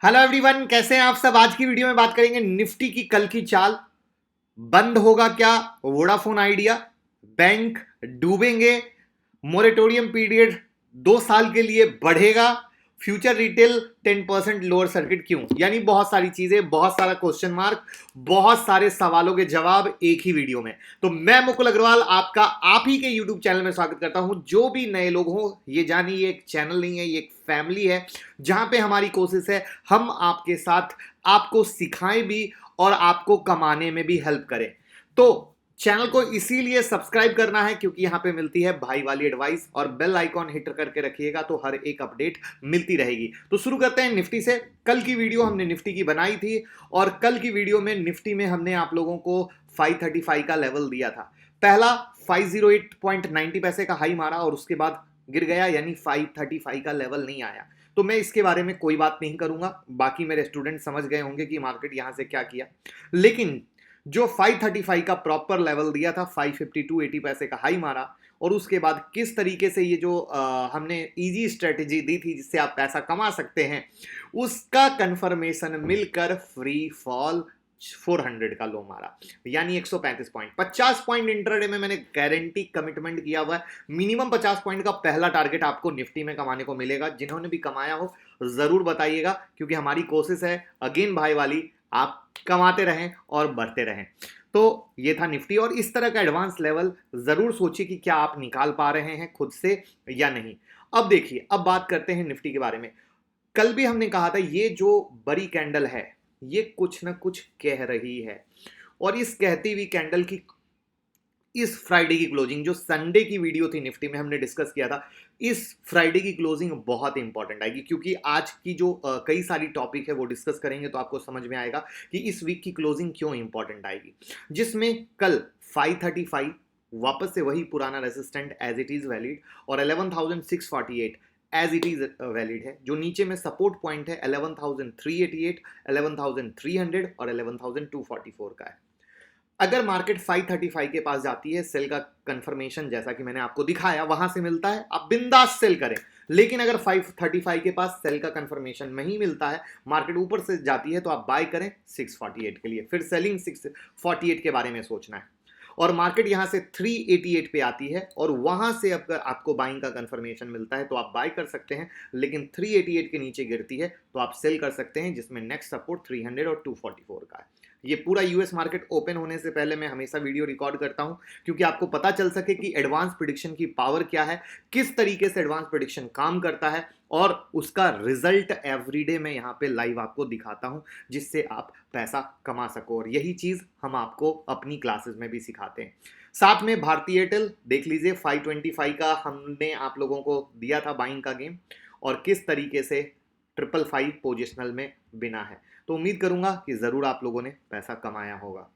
Hello everyone, कैसे हैं आप सब। आज की वीडियो में बात करेंगे निफ्टी की कल की चाल। बंद होगा क्या वोडाफोन आइडिया, बैंक डूबेंगे, मोरेटोरियम पीरियड 2 साल के लिए बढ़ेगा, फ्यूचर रिटेल 10% लोअर सर्किट क्यों, यानी बहुत सारी चीजें, बहुत सारा क्वेश्चन मार्क, बहुत सारे सवालों के जवाब एक ही वीडियो में। तो मैं मुकुल अग्रवाल आपका आप ही के यूट्यूब चैनल में स्वागत करता हूं। जो भी नए लोग हों, ये जानिए ये एक चैनल नहीं है, ये एक फैमिली है जहां पे हमारी कोशिश है हम आपके साथ आपको सिखाएं भी और आपको कमाने में भी हेल्प करें। तो चैनल को इसीलिए सब्सक्राइब करना है क्योंकि यहां पे मिलती है भाई वाली एडवाइस, और बेल आइकॉन हिट करके रखिएगा तो हर एक अपडेट मिलती रहेगी। तो शुरू करते हैं निफ्टी से। कल की वीडियो हमने निफ्टी की बनाई थी और कल की वीडियो में निफ्टी में हमने आप लोगों को 535 का लेवल दिया था। पहला 508.90 पैसे का हाई मारा और उसके बाद गिर गया, यानी 535 का लेवल नहीं आया। तो मैं इसके बारे में कोई बात नहीं करूंगा, बाकी मेरे स्टूडेंट समझ गए होंगे कि मार्केट यहां से क्या किया। लेकिन जो 535 का प्रॉपर लेवल दिया था, 552.80 पैसे का हाई मारा और उसके बाद किस तरीके से ये जो हमने इजी स्ट्रेटेजी दी थी जिससे आप पैसा कमा सकते हैं, उसका कंफर्मेशन मिलकर फ्री फॉल 400 का लो मारा, यानी 135 पॉइंट। 50 पॉइंट इंटरडे में मैंने गारंटी कमिटमेंट किया हुआ है, मिनिमम 50 पॉइंट का पहला टारगेट आपको निफ्टी में कमाने को मिलेगा। जिन्होंने भी कमाया हो जरूर बताइएगा, क्योंकि हमारी कोशिश है अगेन भाई वाली, आप कमाते रहें और बढ़ते रहें। तो ये था निफ्टी, और इस तरह का एडवांस लेवल जरूर सोचिए कि क्या आप निकाल पा रहे हैं खुद से या नहीं। अब देखिए, अब बात करते हैं निफ्टी के बारे में। कल भी हमने कहा था ये जो बड़ी कैंडल है ये कुछ ना कुछ कह रही है, और इस कहती हुई कैंडल की इस फ्राइडे की क्लोजिंग, जो संडे की वीडियो थी निफ्टी में हमने डिस्कस किया था, इस फ्राइडे की क्लोजिंग बहुत इंपॉर्टेंट आएगी, क्योंकि आज की जो कई सारी टॉपिक है वो डिस्कस करेंगे तो आपको समझ में आएगा कि इस वीक की क्लोजिंग क्यों इंपॉर्टेंट आएगी। जिसमें कल 535 वापस से वही पुराना resistant as it is valid, और 11,648 एज इट इज वैलिड है। जो नीचे में सपोर्ट पॉइंट है 11,388, 11,300 और 11,244 का है। अगर मार्केट 535 के पास जाती है, सेल का कंफर्मेशन जैसा कि मैंने आपको दिखाया वहां से मिलता है, आप बिंदास सेल करें। लेकिन अगर 535 के पास सेल का कंफर्मेशन नहीं मिलता है, मार्केट ऊपर से जाती है, तो आप बाय करें 648 के लिए। फिर सेलिंग 648 के बारे में सोचना है। और मार्केट यहां से 388 पे आती है और वहां से अगर आपको बाइंग का कंफर्मेशन मिलता है तो आप बाय कर सकते हैं। लेकिन 388 के नीचे गिरती है तो आप सेल कर सकते हैं, जिसमें नेक्स्ट सपोर्ट 300 और 244 का है। ये पूरा यूएस मार्केट ओपन होने से पहले मैं हमेशा वीडियो रिकॉर्ड करता हूं, क्योंकि आपको पता चल सके कि एडवांस प्रेडिक्शन की पावर क्या है, किस तरीके से एडवांस प्रेडिक्शन काम करता है, और उसका रिजल्ट एवरीडे में यहां पे लाइव आपको दिखाता हूं, जिससे आप पैसा कमा सको। और यही चीज हम आपको अपनी क्लासेस में भी सिखाते हैं। साथ में भारतीय एयरटेल देख लीजिए, 525 का हमने आप लोगों को दिया था बाइंग का गेम, और किस तरीके से 555 पोजिशनल में बिना है। तो उम्मीद करूंगा कि जरूर आप लोगों ने पैसा कमाया होगा।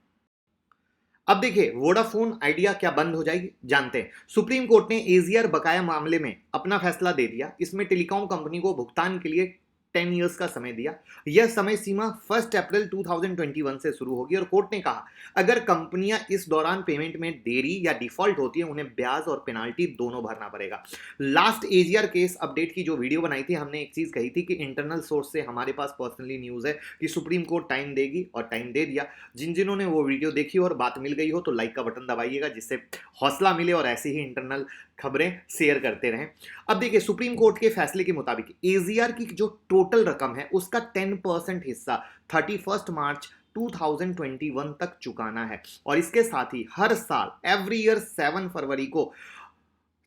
अब देखिए, वोडाफोन आइडिया क्या बंद हो जाएगी, जानते हैं। सुप्रीम कोर्ट ने एजीआर बकाया मामले में अपना फैसला दे दिया। इसमें टेलीकॉम कंपनी को भुगतान के लिए 10 ईयर्स का समय दिया। यह समय सीमा 1 अप्रैल 2021 से शुरू होगी, और कोर्ट ने कहा अगर कंपनियां इस दौरान पेमेंट में देरी या डिफॉल्ट होती है, उन्हें ब्याज और पेनाल्टी दोनों भरना पड़ेगा। लास्ट एजीआर केस अपडेट की जो वीडियो बनाई थी, हमने एक चीज कही थी कि इंटरनल सोर्स से हमारे पास पर्सनली न्यूज है कि सुप्रीम कोर्ट टाइम देगी, और टाइम दे दिया। जिन्होंने वो वीडियो देखी और बात मिल गई हो तो लाइक का बटन दबाइएगा, जिससे हौसला मिले और ऐसे ही इंटरनल खबरें शेयर करते रहें। अब देखिए, सुप्रीम कोर्ट के फैसले के मुताबिक एजीआर की जो टोटल रकम है उसका 10% हिस्सा 31 मार्च 2021 तक चुकाना है, और इसके साथ ही हर साल एवरी ईयर 7 फरवरी को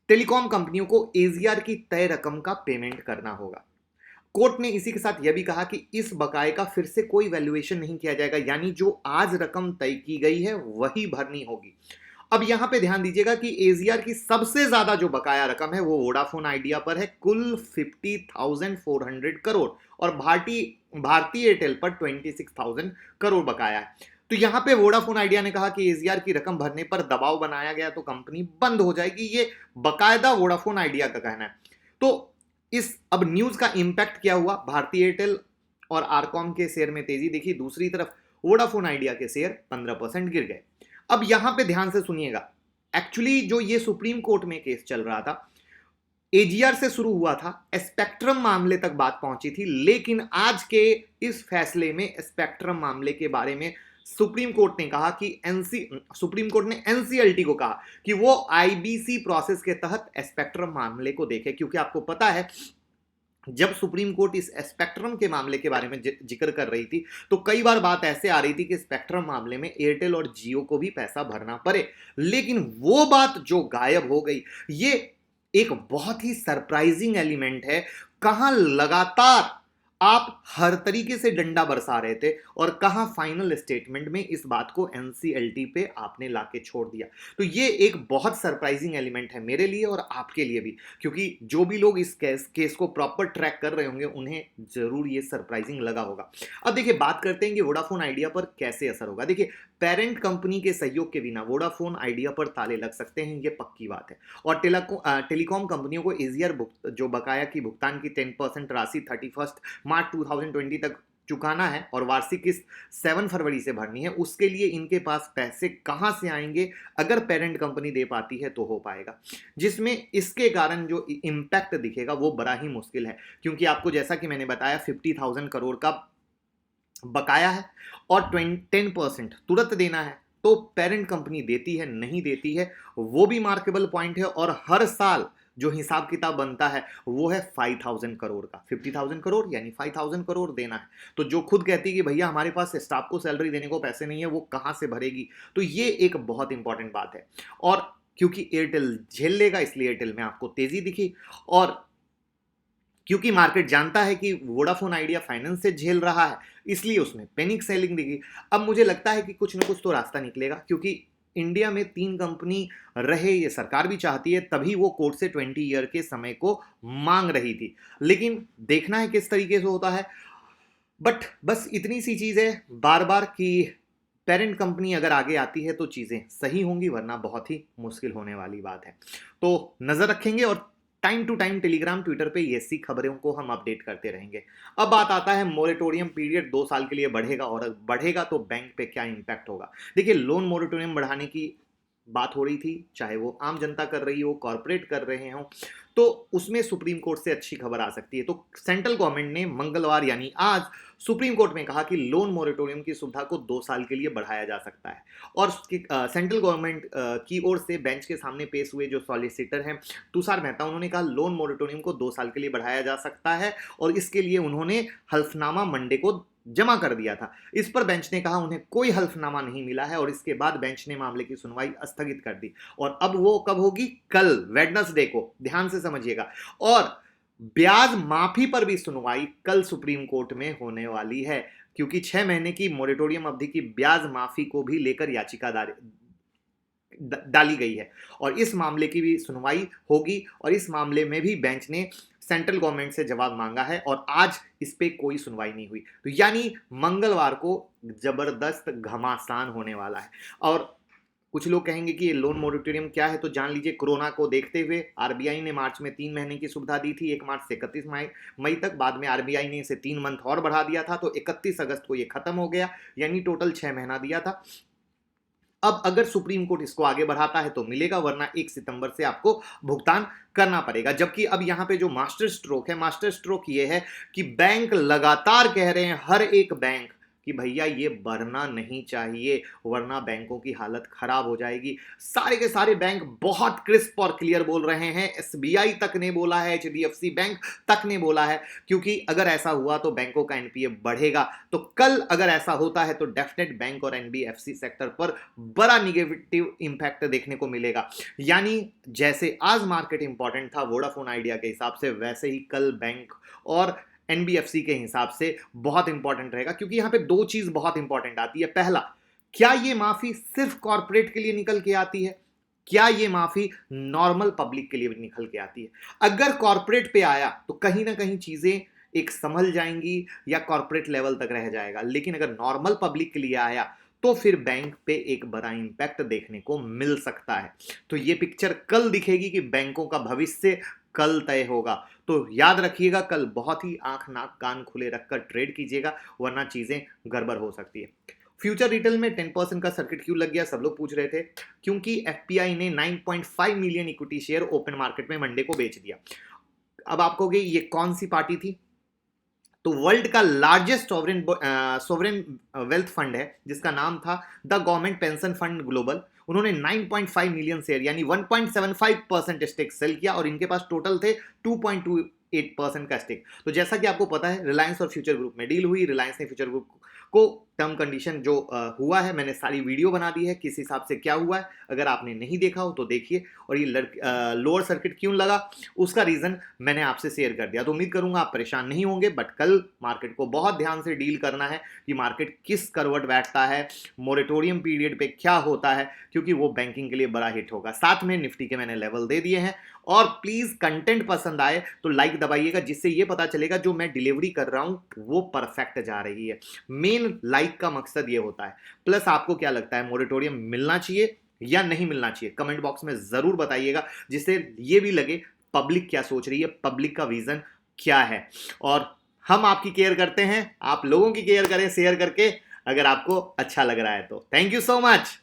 टेलीकॉम कंपनियों को एजीआर की तय रकम का पेमेंट करना होगा। कोर्ट ने इसी के साथ यह भी कहा कि इस बकाये का फिर से कोई वैल्यूएशन नहीं किया जाएगा, यानी जो आज रकम तय की गई है वही भरनी होगी। अब यहां पे ध्यान दीजिएगा कि एजीआर की सबसे ज्यादा जो बकाया रकम है वो वोडाफोन आइडिया पर है, कुल 50,400 करोड़, और भारतीय एयरटेल पर 26,000 करोड़ बकाया है। तो यहां पे वोडाफोन आइडिया ने कहा कि एजीआर की रकम भरने पर दबाव बनाया गया तो कंपनी बंद हो जाएगी, ये बाकायदा वोडाफोन आइडिया का कहना है। तो इस अब न्यूज का इंपैक्ट क्या हुआ, भारतीय एयरटेल और आरकॉम के शेयर में तेजी देखी, दूसरी तरफ वोडाफोन आइडिया के शेयर 15% गिर गए। अब यहां पे ध्यान से सुनिएगा, एक्चुअली जो ये सुप्रीम कोर्ट में केस चल रहा था, एजीआर से शुरू हुआ था, स्पेक्ट्रम मामले तक बात पहुंची थी, लेकिन आज के इस फैसले में स्पेक्ट्रम मामले के बारे में सुप्रीम कोर्ट ने कहा कि सुप्रीम कोर्ट ने एनसीएलटी को कहा कि वो आईबीसी प्रोसेस के तहत स्पेक्ट्रम मामले को देखे, क्योंकि आपको पता है जब सुप्रीम कोर्ट इस स्पेक्ट्रम के मामले के बारे में जिक्र कर रही थी तो कई बार बात ऐसे आ रही थी कि स्पेक्ट्रम मामले में एयरटेल और जियो को भी पैसा भरना पड़े, लेकिन वो बात जो गायब हो गई, ये एक बहुत ही सरप्राइजिंग एलिमेंट है। कहां लगातार आप हर तरीके से डंडा बरसा रहे थे और कहां फाइनल स्टेटमेंट में इस बात को एनसीएलटी पे आपने लाके छोड़ दिया। तो ये एक बहुत सरप्राइजिंग एलिमेंट है मेरे लिए और आपके लिए भी, क्योंकि जो भी लोग इस केस को प्रॉपर ट्रैक कर रहे होंगे उन्हें जरूर ये सरप्राइजिंग लगा होगा। अब देखिए बात करते हैं कि वोडाफोन आइडिया पर कैसे असर होगा। देखिए पेरेंट कंपनी के सहयोग के बिना वोडाफोन आइडिया पर ताले लग सकते हैं, ये पक्की बात है। और टेलीकॉम कंपनियों को एजीआर जो बकाया की भुगतान की 10% राशि 31 मार्च 2020 तक चुकाना है और वार्षिक किस्त 7 फरवरी से भरनी है। उसके लिए इनके पास पैसे कहां से आएंगे? अगर पेरेंट कंपनी दे पाती है तो हो पाएगा, जिसमें इसके कारण जो इंपैक्ट दिखेगा वो बड़ा ही मुश्किल है, क्योंकि आपको जैसा कि मैंने बताया 50,000 करोड़ का बकाया है और 10% तुरंत देना है। तो पेरेंट कंपनी देती है नहीं देती है वो भी मार्केबल पॉइंट है। और हर साल जो हिसाब किताब बनता है वो है 5,000 करोड़ का। 50,000 करोड़ यानी 5,000 करोड़ देना है। तो जो खुद कहती है कि भैया हमारे पास स्टाफ को सैलरी देने को पैसे नहीं है, वो कहां से भरेगी? तो ये एक बहुत इंपॉर्टेंट बात है। और क्योंकि एयरटेल झेल लेगा इसलिए एयरटेल में आपको तेजी दिखी, और क्योंकि मार्केट जानता है कि वोडाफोन आइडिया फाइनेंस से झेल रहा है इसलिए उसमें पैनिक सेलिंग दिखी। अब मुझे लगता है कि कुछ ना कुछ तो रास्ता निकलेगा, क्योंकि इंडिया में 3 कंपनी रहे ये सरकार भी चाहती है, तभी वो कोर्ट से 20 ईयर के समय को मांग रही थी। लेकिन देखना है किस तरीके से होता है। बट बस इतनी सी चीज है बार बार कि पेरेंट कंपनी अगर आगे आती है तो चीजें सही होंगी, वरना बहुत ही मुश्किल होने वाली बात है। तो नजर रखेंगे और time to time Telegram Twitter पे ऐसी खबरों को हम अपडेट करते रहेंगे। अब बात आता है मोरेटोरियम पीरियड 2 साल के लिए बढ़ेगा, और बढ़ेगा तो बैंक पे क्या इंपैक्ट होगा। देखिए लोन मोरेटोरियम बढ़ाने की बात हो रही थी, चाहे वो आम जनता कर रही हो, कॉर्पोरेट कर रहे हो, तो उसमें सुप्रीम कोर्ट से अच्छी खबर आ सकती है। तो सेंट्रल गवर्नमेंट ने मंगलवार यानी आज सुप्रीम कोर्ट में कहा कि लोन मोरेटोरियम की सुविधा को 2 साल के लिए बढ़ाया जा सकता है। और सेंट्रल गवर्नमेंट की ओर से बेंच के सामने पेश हुए जो सॉलिसिटर हैं तुषार मेहता, उन्होंने कहा लोन मोरेटोरियम को 2 साल के लिए बढ़ाया जा सकता है, और इसके लिए उन्होंने हल्फनामा मंडे को जमा कर दिया था। इस पर बेंच ने कहा उन्हें कोई हल्फनामा नहीं मिला है, और इसके बाद बेंच ने मामले की सुनवाई स्थगित कर दी। और अब वो कब होगी? कल वेडनेसडे को, ध्यान से समझिएगा। और ब्याज माफी पर भी सुनवाई कल सुप्रीम कोर्ट में होने वाली है, क्योंकि 6 महीने की मोरेटोरियम अवधि की ब्याज माफी को भी लेकर याचिका डाली गई है, और इस मामले की भी सुनवाई होगी। और इस मामले में भी बेंच ने सेंट्रल गवर्नमेंट से जवाब मांगा है, और आज इस पे कोई सुनवाई नहीं हुई। तो यानी मंगलवार को जबरदस्त घमासान होने वाला है। और कुछ लोग कहेंगे कि ये लोन मोरेटोरियम क्या है, तो जान लीजिए कोरोना को देखते हुए आरबीआई ने मार्च में 3 महीने की सुविधा दी थी, 1 मार्च से 31 मई तक। बाद में आरबीआई ने इसे 3 मंथ और बढ़ा दिया था, तो 31 अगस्त को ये खत्म हो गया, यानी टोटल 6 महीना दिया था। अब अगर सुप्रीम कोर्ट इसको आगे बढ़ाता है तो मिलेगा, वरना 1 सितंबर से आपको भुगतान करना पड़ेगा। जबकि अब यहां पे जो मास्टर स्ट्रोक ये है कि बैंक लगातार कह रहे हैं, हर एक बैंक, कि भैया ये बढ़ना नहीं चाहिए वरना बैंकों की हालत खराब हो जाएगी। सारे के सारे बैंक बहुत क्रिस्प और क्लियर बोल रहे हैं। एसबीआई तक ने बोला है, एचडीएफसी बैंक तक ने बोला है, क्योंकि अगर ऐसा हुआ तो बैंकों का एनपीए बढ़ेगा। तो कल अगर ऐसा होता है तो डेफिनेट बैंक और एनबीएफसी सेक्टर पर बड़ा निगेटिव इंपैक्ट देखने को मिलेगा। यानी जैसे आज मार्केट इंपॉर्टेंट था वोडाफोन आइडिया के हिसाब से, वैसे ही कल बैंक और एनबीएफसी के हिसाब से बहुत इंपॉर्टेंट रहेगा, क्योंकि यहां पे 2 चीज बहुत इंपॉर्टेंट आती है। पहला, क्या ये माफी सिर्फ कॉर्पोरेट के लिए निकल के आती है? क्या ये माफी नॉर्मल पब्लिक के लिए भी निकल के आती है? अगर कॉर्पोरेट पे आया तो कहीं ना कहीं चीजें एक संभल जाएंगी या कॉर्पोरेट लेवल तक रह जाएगा, लेकिन अगर नॉर्मल पब्लिक के लिए आया तो फिर बैंक पे एक बड़ा इंपैक्ट देखने को मिल सकता है। तो ये पिक्चर कल दिखेगी कि बैंकों का भविष्य कल तय होगा। तो याद रखिएगा, कल बहुत ही आंख नाक कान खुले रखकर ट्रेड कीजिएगा, वरना चीजें गड़बड़ हो सकती है। फ्यूचर रिटेल में 10% का सर्किट क्यों लग गया, सब लोग पूछ रहे थे। क्योंकि एफपीआई ने 9.5 million equity share open market में मंडे को बेच दिया। अब आप कहोगे ये कौन सी पार्टी थी, तो वर्ल्ड का लार्जेस्ट सोवरेन वेल्थ फंड है जिसका नाम था the government pension fund global. उन्होंने 9.5 मिलियन शेयर यानी 1.75% स्टेक सेल किया और इनके पास टोटल थे 2.28% का स्टेक। तो जैसा कि आपको पता है रिलायंस और फ्यूचर ग्रुप में डील हुई, रिलायंस ने फ्यूचर ग्रुप को टर्म कंडीशन जो हुआ है, मैंने सारी वीडियो बना दी है किस हिसाब से क्या हुआ है, अगर आपने नहीं देखा हो तो देखिए। और ये लोअर सर्किट क्यों लगा उसका रीजन मैंने आपसे शेयर कर दिया। तो उम्मीद करूंगा आप परेशान नहीं होंगे, बट कल मार्केट को बहुत ध्यान से डील करना है कि मार्केट किस करवट बैठता है, मोरेटोरियम पीरियड पे क्या होता है, क्योंकि वो बैंकिंग के लिए बड़ा हिट होगा। साथ में निफ्टी के मैंने लेवल दे दिए हैं। और प्लीज कंटेंट पसंद आए तो लाइक दबाइएगा, जिससे ये पता चलेगा जो मैं डिलीवरी कर रहा हूं वो परफेक्ट जा रही है। मेन लाइक का मकसद ये होता है। प्लस आपको क्या लगता है मोरेटोरियम मिलना चाहिए या नहीं मिलना चाहिए, कमेंट बॉक्स में जरूर बताइएगा, जिससे ये भी लगे पब्लिक क्या सोच रही है, पब्लिक का विजन क्या है। और हम आपकी केयर करते हैं, आप लोगों की केयर करें शेयर करके, अगर आपको अच्छा लग रहा है तो। Thank you so much.